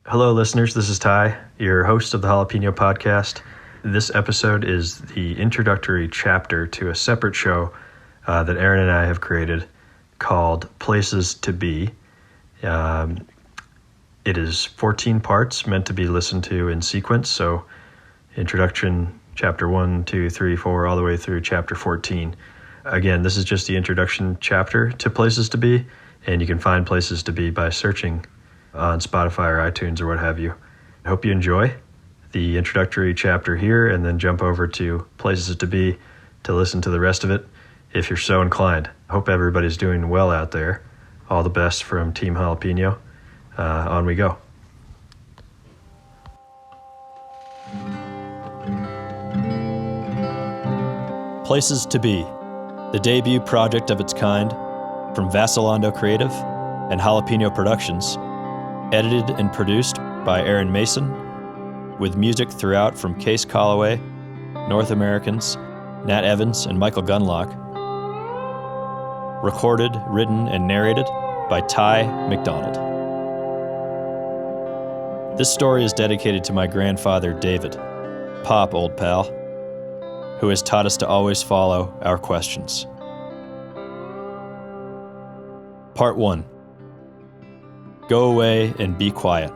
Hello, listeners. This is Ty, your host of the Jalapeno Podcast. This episode is the introductory chapter to a separate show that Aaron and I have created called Places to Be. It is 14 parts meant to be listened to in sequence, so introduction, chapter 1, 2, 3, 4, all the way through chapter 14. Again, this is just the introduction chapter to Places to Be, and you can find Places to Be by searching on Spotify or iTunes or what have you. I hope you enjoy the introductory chapter here and then jump over to Places to Be to listen to the rest of it if you're so inclined. I hope everybody's doing well out there. All the best from Team Jalapeno. On we go. Places to Be, the debut project of its kind from Vassalando Creative and Jalapeno Productions, edited and produced by Aaron Mason, with music throughout from Case Calloway, North Americans, Nat Evans, and Michael Gunlock. Recorded, written, and narrated by Ty McDonald. This story is dedicated to my grandfather, David, Pop, old pal, who has taught us to always follow our questions. Part 1. Go away and be quiet.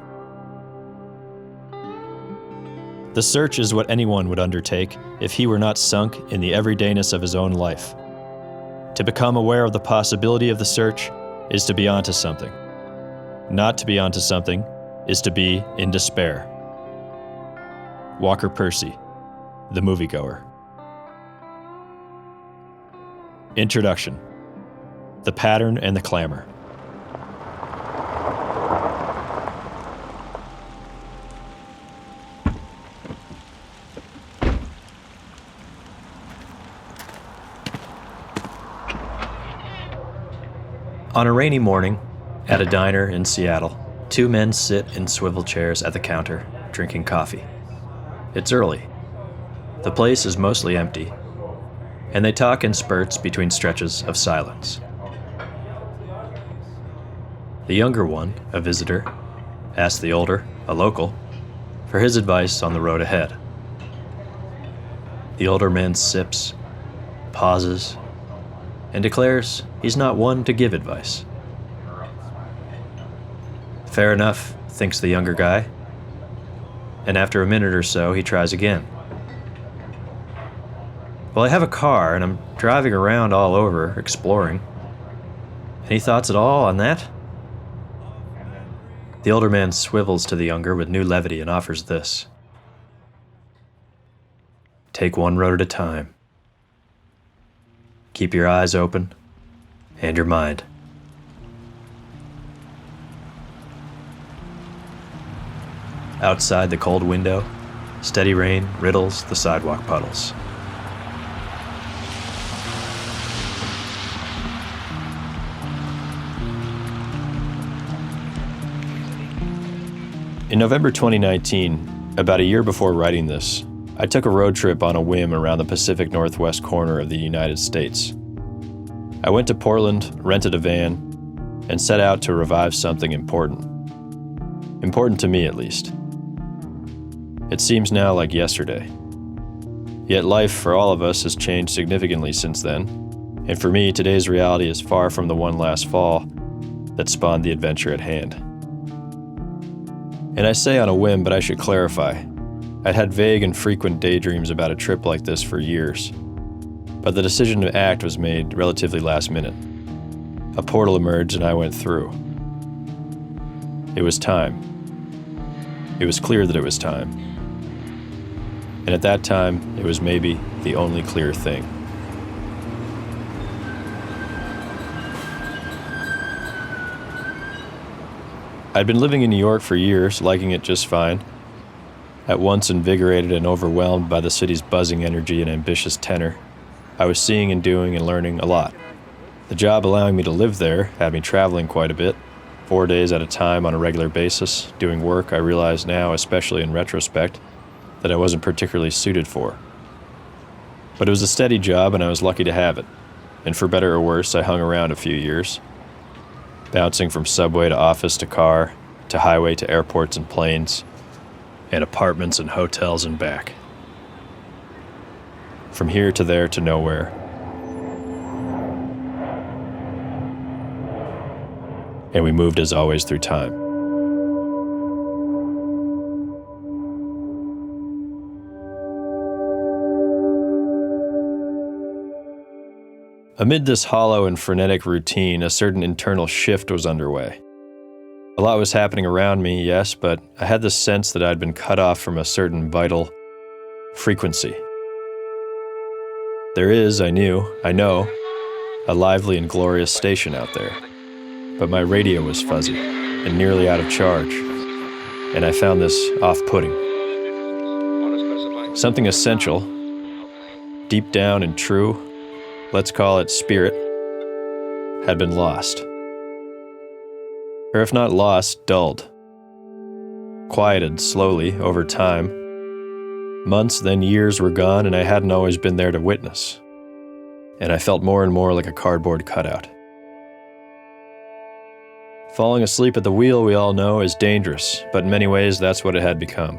The search is what anyone would undertake if he were not sunk in the everydayness of his own life. To become aware of the possibility of the search is to be onto something. Not to be onto something is to be in despair. Walker Percy, The Moviegoer. Introduction. The pattern and the clamor. On a rainy morning, at a diner in Seattle, two men sit in swivel chairs at the counter, drinking coffee. It's early. The place is mostly empty, and they talk in spurts between stretches of silence. The younger one, a visitor, asks the older, a local, for his advice on the road ahead. The older man sips, pauses, and declares he's not one to give advice. Fair enough, thinks the younger guy, and after a minute or so, he tries again. Well, I have a car, and I'm driving around all over, exploring. Any thoughts at all on that? The older man swivels to the younger with new levity and offers this. Take one road at a time. Keep your eyes open and your mind. Outside the cold window, steady rain riddles the sidewalk puddles. In November 2019, about a year before writing this, I took a road trip on a whim around the Pacific Northwest corner of the United States. I went to Portland, rented a van, and set out to revive something important. Important to me, at least. It seems now like yesterday. Yet life for all of us has changed significantly since then, and for me, today's reality is far from the one last fall that spawned the adventure at hand. And I say on a whim, but I should clarify. I'd had vague and frequent daydreams about a trip like this for years, but the decision to act was made relatively last minute. A portal emerged and I went through. It was time. It was clear that it was time. And at that time, it was maybe the only clear thing. I'd been living in New York for years, liking it just fine. At once invigorated and overwhelmed by the city's buzzing energy and ambitious tenor, I was seeing and doing and learning a lot. The job allowing me to live there had me traveling quite a bit, 4 days at a time on a regular basis, doing work I realize now, especially in retrospect, that I wasn't particularly suited for. But it was a steady job and I was lucky to have it, and for better or worse, I hung around a few years, bouncing from subway to office to car, to highway to airports and planes, and apartments and hotels and back. From here to there to nowhere. And we moved as always through time. Amid this hollow and frenetic routine, a certain internal shift was underway. A lot was happening around me, yes, but I had the sense that I'd been cut off from a certain vital frequency. There is, I know, a lively and glorious station out there. But my radio was fuzzy and nearly out of charge, and I found this off-putting. Something essential, deep down and true, let's call it spirit, had been lost. Or if not lost, dulled. Quieted slowly over time. Months, then years were gone, and I hadn't always been there to witness. And I felt more and more like a cardboard cutout. Falling asleep at the wheel, we all know, is dangerous, but in many ways that's what it had become.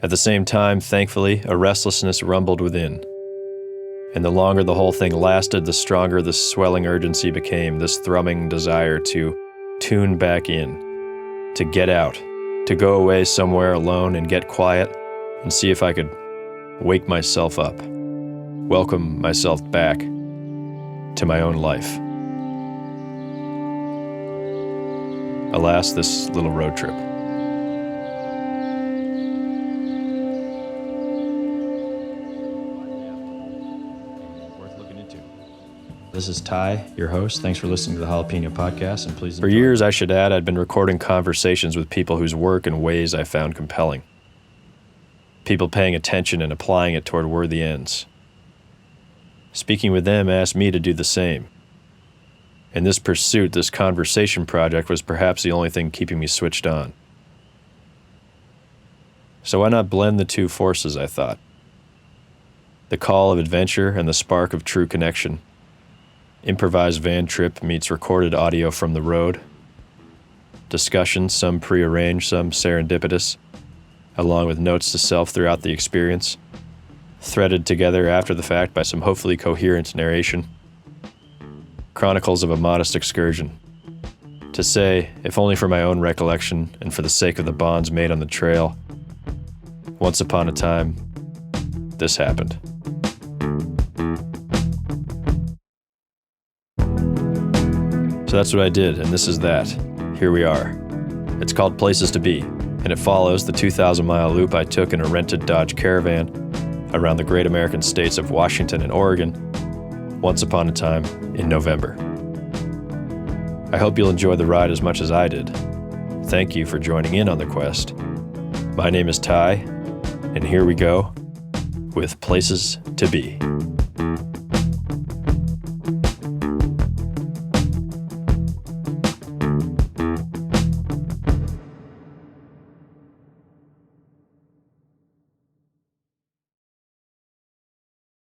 At the same time, thankfully, a restlessness rumbled within. And the longer the whole thing lasted, the stronger this swelling urgency became, this thrumming desire to tune back in, to get out, to go away somewhere alone and get quiet and see if I could wake myself up, welcome myself back to my own life. Alas, this little road trip. Worth looking into. This is Ty, your host. Thanks for listening to the Jalapeno Podcast, and please enjoy. For years, I should add, I'd been recording conversations with people whose work and ways I found compelling. People paying attention and applying it toward worthy ends. Speaking with them asked me to do the same. In this pursuit, this conversation project was perhaps the only thing keeping me switched on. So why not blend the two forces, I thought. The call of adventure and the spark of true connection. Improvised van trip meets recorded audio from the road. Discussions, some prearranged, some serendipitous, along with notes to self throughout the experience, threaded together after the fact by some hopefully coherent narration. Chronicles of a modest excursion. To say, if only for my own recollection and for the sake of the bonds made on the trail, once upon a time, this happened. So that's what I did, and this is that. Here we are. It's called Places to Be, and it follows the 2,000-mile loop I took in a rented Dodge Caravan around the great American states of Washington and Oregon, once upon a time in November. I hope you'll enjoy the ride as much as I did. Thank you for joining in on the quest. My name is Ty, and here we go with Places to Be.